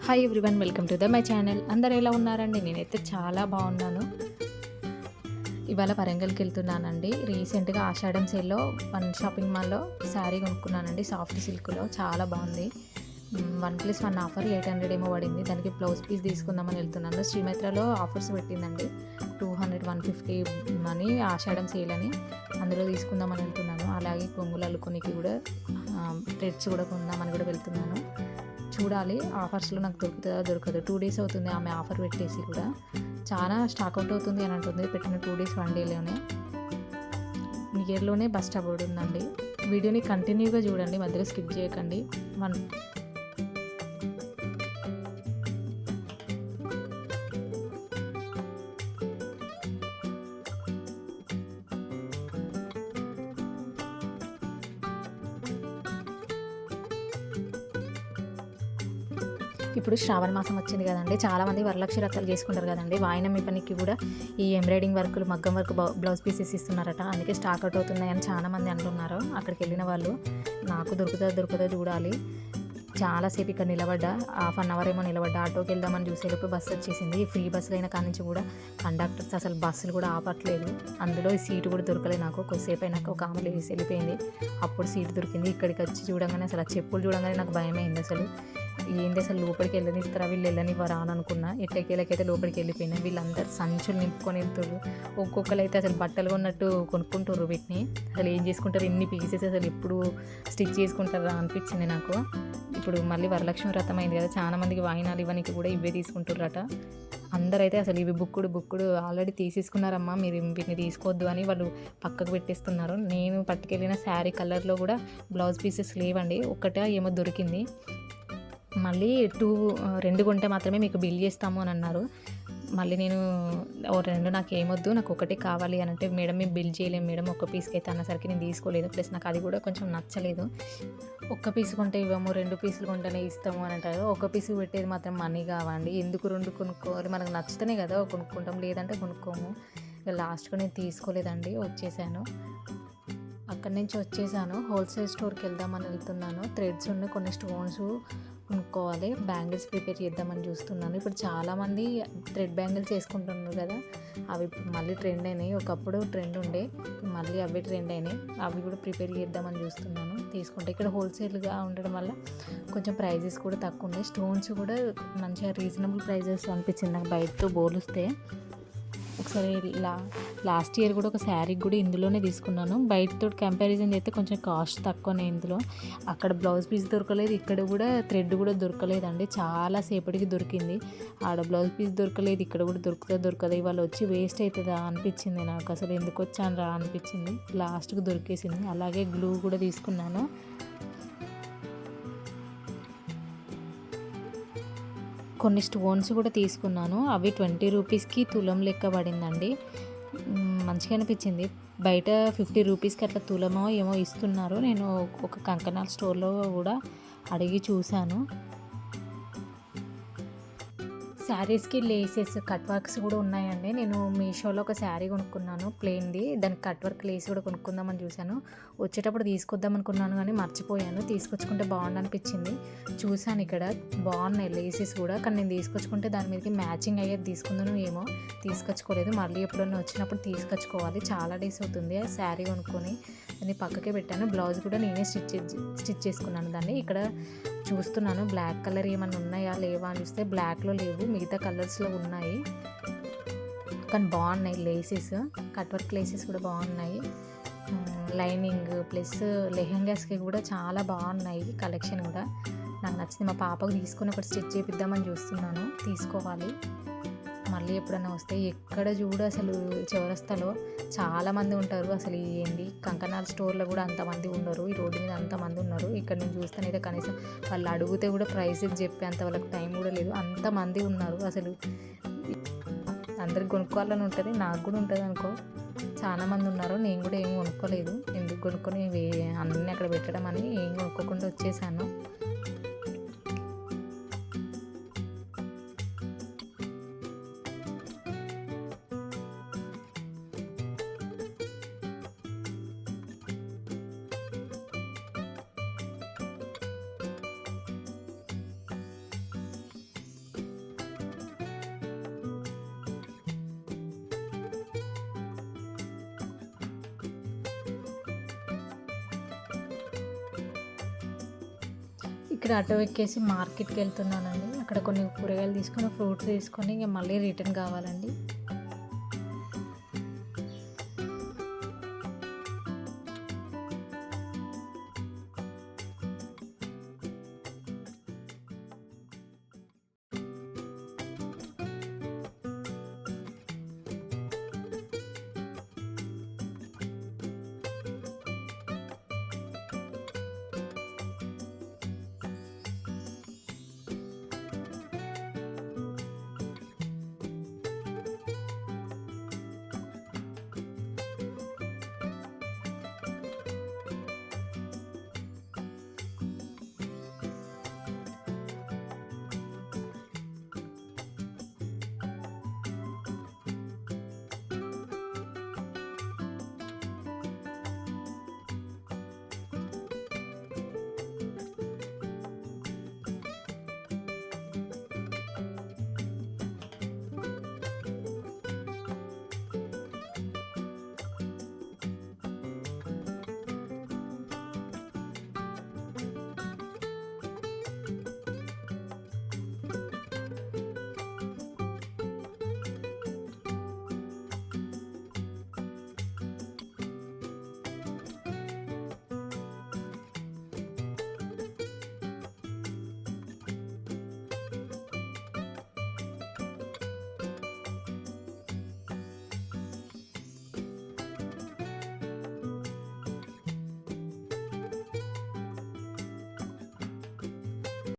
Hi everyone, welcome to my channel. అందరు ఎలా ఉన్నారండి? నేనైతే చాలా బాగున్నాను. ఇవాళ వరంగల్కి వెళ్తున్నానండి. రీసెంట్గా ఆషాఢం సేల్లో వన్ షాపింగ్ మాల్లో శారీ కొనుక్కున్నానండి. సాఫ్ట్ సిల్క్లో చాలా బాగుంది. 1+1 ఆఫర్ 800 ఏమో పడింది. దానికి బ్లౌజ్ పీస్ తీసుకుందామని వెళ్తున్నాను. శ్రీమైత్రలో ఆఫర్స్ పెట్టిందండి. 200, 150 అని ఆషాఢం సేల్ అని అందులో తీసుకుందామని వెళ్తున్నాను. అలాగే కొంగులు అల్లుకోనికి కూడా థ్రెడ్స్ కూడా కొందామని కూడా వెళ్తున్నాను. చూడాలి ఆఫర్స్లో నాకు దొరుకుతుందా దొరకదు. 2 డేస్ అవుతుంది ఆమె ఆఫర్ పెట్టేసి కూడా. చాలా స్టాక్ అవుట్ అవుతుంది అని అంటుంది. పెట్టిన 2 డేస్ 1 డేలోనే. నియర్లోనే బస్ స్టాప్ ఉందండి. వీడియోని కంటిన్యూగా చూడండి, మధ్యలో స్కిప్ చేయకండి. ఇప్పుడు శ్రావణ మాసం వచ్చింది కదండి. చాలామంది వరలక్ష్మి వ్రతాలు చేసుకుంటారు కదండి. వాయినం పనికి కూడా ఈ ఎంబ్రాయిడింగ్ వర్కులు, మగ్గం వర్క్, బ్లౌజ్ పీసెస్ ఇస్తున్నారట. అందుకే స్టాక్ అవుట్ అవుతున్నాయని చాలామంది అంటున్నారు. అక్కడికి వెళ్ళిన వాళ్ళు నాకు దొరుకుతుందో చూడాలి. చాలాసేపు ఇక్కడ నిలబడ్డా, 1/2 అవర్ ఏమో నిలబడ్డా. ఆటోకి వెళ్దామని చూసేలోపు బస్సు వచ్చేసింది. ఫ్రీ బస్సులు అయిన కాడి నుంచి కూడా కండక్టర్స్ అసలు బస్సులు కూడా ఆపట్లేదు. అందులో ఈ సీటు కూడా దొరకలేదు నాకు. కొద్దిసేపు అయినాక ఒక ఆమె లేసి వెళ్ళిపోయింది. అప్పుడు సీటు దొరికింది. ఇక్కడికి వచ్చి చూడంగానే అసలు ఆ చెప్పులు చూడంగానే నాకు భయమైంది. ఏంటి అసలు లోపలికి వెళ్ళనిస్తారా, వీళ్ళు వెళ్ళనివ్వరా అని అనుకున్నా. ఎట్టకేలకైతే లోపలికి వెళ్ళిపోయినా. వీళ్ళందరూ సంచులు నింపుకొని వెళ్తారు. ఒక్కొక్కరు అయితే అసలు బట్టలు కొన్నట్టు కొనుక్కుంటారు వీటిని. అసలు ఏం చేసుకుంటారు, ఎన్ని పీసెస్ అసలు ఎప్పుడు స్టిచ్ చేసుకుంటారా అనిపించింది నాకు. ఇప్పుడు మళ్ళీ వరలక్ష్మి వ్రతం అయింది కదా, చాలా మందికి వాయినాలు ఇవ్వడానికి కూడా ఇవే తీసుకుంటారట. అందరైతే అసలు ఇవి బుక్కుడు ఆల్రెడీ తీసేసుకున్నారమ్మా, మీరు వీటిని తీసుకోవద్దు అని వాళ్ళు పక్కకు పెట్టేస్తున్నారు. నేను పట్టుకెళ్ళిన శారీ కలర్లో కూడా బ్లౌజ్ పీసెస్ లేవండి. ఒక్కటే ఏమో దొరికింది. మళ్ళీ 2 కొంటే మాత్రమే మీకు బిల్ చేస్తాము అని అన్నారు. మళ్ళీ నేను 2 నాకు ఏమొద్దు, నాకు ఒకటే కావాలి అని అంటే, మేడం మేము బిల్ చేయలేము మేడం, ఒక్క పీస్కి అయితే అన్నసరికి నేను తీసుకోలేదు. ప్లస్ నాకు అది కూడా కొంచెం నచ్చలేదు. ఒక్క పీస్ కొంటే ఇవ్వము, 2 పీసులు కొంటేనే ఇస్తాము అని అంటారు. ఒక పీసు పెట్టేది మాత్రం మనీ కావండి. ఎందుకు 2 కొనుక్కోవాలి? మనకు నచ్చితేనే కదా కొనుక్కుంటాం, లేదంటే కొనుక్కోము. లాస్ట్గా నేను తీసుకోలేదండి, వచ్చేసాను. అక్కడి నుంచి వచ్చేసాను. హోల్సేల్ స్టోర్కి వెళ్దామని వెళ్తున్నాను. థ్రెడ్స్ ఉన్న కొన్ని స్టోన్స్ కొనుక్కోవాలి. బ్యాంగిల్స్ ప్రిపేర్ చేద్దామని చూస్తున్నాను. ఇప్పుడు చాలామంది థ్రెడ్ బ్యాంగిల్స్ వేసుకుంటున్నారు కదా, అవి మళ్ళీ ట్రెండ్ అయినాయి. ఒకప్పుడు ట్రెండ్ ఉండే, మళ్ళీ అవి ట్రెండ్ అయినాయి. అవి కూడా ప్రిపేర్ చేద్దామని చూస్తున్నాను. తీసుకుంటే ఇక్కడ హోల్సేల్గా ఉండడం వల్ల కొంచెం ప్రైజెస్ కూడా తక్కువ ఉన్నాయి. స్టోన్స్ కూడా మంచిగా రీజనబుల్ ప్రైజెస్ అనిపించింది నాకు బయటతో పోలిస్తే. ఒకసారి లాస్ట్ ఇయర్ కూడా ఒక శారీకి కూడా ఇందులోనే తీసుకున్నాను. బయటతో కంపారిజన్ చేస్తే కొంచెం కాస్ట్ తక్కువనే ఇందులో. అక్కడ బ్లౌజ్ పీస్ దొరకలేదు, ఇక్కడ కూడా థ్రెడ్ కూడా దొరకలేదండి. చాలా సేపటికి దొరికింది. ఆడ బ్లౌజ్ పీస్ దొరకలేదు, ఇక్కడ కూడా దొరకదు. ఇవాళ వచ్చి వేస్ట్ అవుతుందా అనిపించింది నాకు. అసలు ఎందుకు వచ్చాను రా అనిపించింది. లాస్ట్కి దొరికేసింది. అలాగే గ్లూ కూడా తీసుకున్నాను. కొన్ని స్టోన్స్ కూడా తీసుకున్నాను. అవి 20 రూపీస్కి తులం లెక్క పడిందండి. మంచిగా అనిపించింది. బయట 50 రూపీస్కి అట్లా తులమో ఏమో ఇస్తున్నారు. నేను ఒక కంకణాల స్టోర్లో కూడా అడిగి చూశాను. శారీస్కి లేసెస్, కట్ వర్క్స్ కూడా ఉన్నాయండి. నేను మీషోలో ఒక శారీ కొనుక్కున్నాను ప్లెయిన్ది. దానికి కట్ వర్క్ లేస్ కూడా కొనుక్కుందామని చూశాను. వచ్చేటప్పుడు తీసుకొద్దాం అనుకున్నాను కానీ మర్చిపోయాను. తీసుకొచ్చుకుంటే బాగుండు అనిపించింది. చూశాను ఇక్కడ బాగున్నాయి లేసెస్ కూడా, కానీ నేను తీసుకొచ్చుకుంటే దాని మీదకి మ్యాచింగ్ అయ్యేది తీసుకుందాను ఏమో, తీసుకొచ్చుకోలేదు. మళ్ళీ ఎప్పుడన్నా వచ్చినప్పుడు తీసుకొచ్చుకోవాలి. చాలా డేస్ అవుతుంది ఆ శారీ కొనుక్కొని. దాన్ని పక్కకే పెట్టాను. బ్లౌజ్ కూడా నేనే స్టిచ్ చేసుకున్నాను దాన్ని. ఇక్కడ చూస్తున్నాను బ్లాక్ కలర్ ఏమన్నా ఉన్నాయా లేవా అని చూస్తే బ్లాక్లో లేవు, మిగతా కలర్స్లో ఉన్నాయి. కానీ బాగున్నాయి లేసెస్, కట్ వర్క్ లేసెస్ కూడా బాగున్నాయి. లైనింగ్ ప్లస్ లెహెంగాస్కి కూడా చాలా బాగున్నాయి కలెక్షన్ కూడా. నాకు నచ్చింది. మా పాపకు తీసుకొని ఒకటి స్టిచ్ చేపిద్దామని చూస్తున్నాను. తీసుకోవాలి. మళ్ళీ ఎప్పుడైనా వస్తే. ఎక్కడ చూడు అసలు చౌరస్తాలో చాలామంది ఉంటారు. అసలు ఏంటి కంకణాల స్టోర్లో కూడా అంతమంది ఉండరు, ఈ రోడ్డు మీద అంతమంది ఉన్నారు. ఇక్కడ నేను చూస్తానైతే కనీసం వాళ్ళు అడిగితే కూడా ప్రైసెస్ చెప్పేంత వాళ్ళకి టైం కూడా లేదు, అంతమంది ఉన్నారు. అసలు అందరికి కొనుక్కోవాలని ఉంటుంది, నాకు కూడా ఉంటుంది అనుకో. చాలా మంది ఉన్నారు. నేను కూడా ఏం కొనుక్కోలేదు. ఎందుకు కొనుక్కొని అన్నీ అక్కడ పెట్టడం అని ఏం కొనుక్కోకుండా వచ్చేసాను. ఇక్కడ ఆటో ఎక్కేసి మార్కెట్కి వెళ్తున్నానండి. అక్కడ కొన్ని కూరగాయలు తీసుకొని ఫ్రూట్స్ తీసుకొని ఇంక మళ్ళీ రిటర్న్ కావాలండి.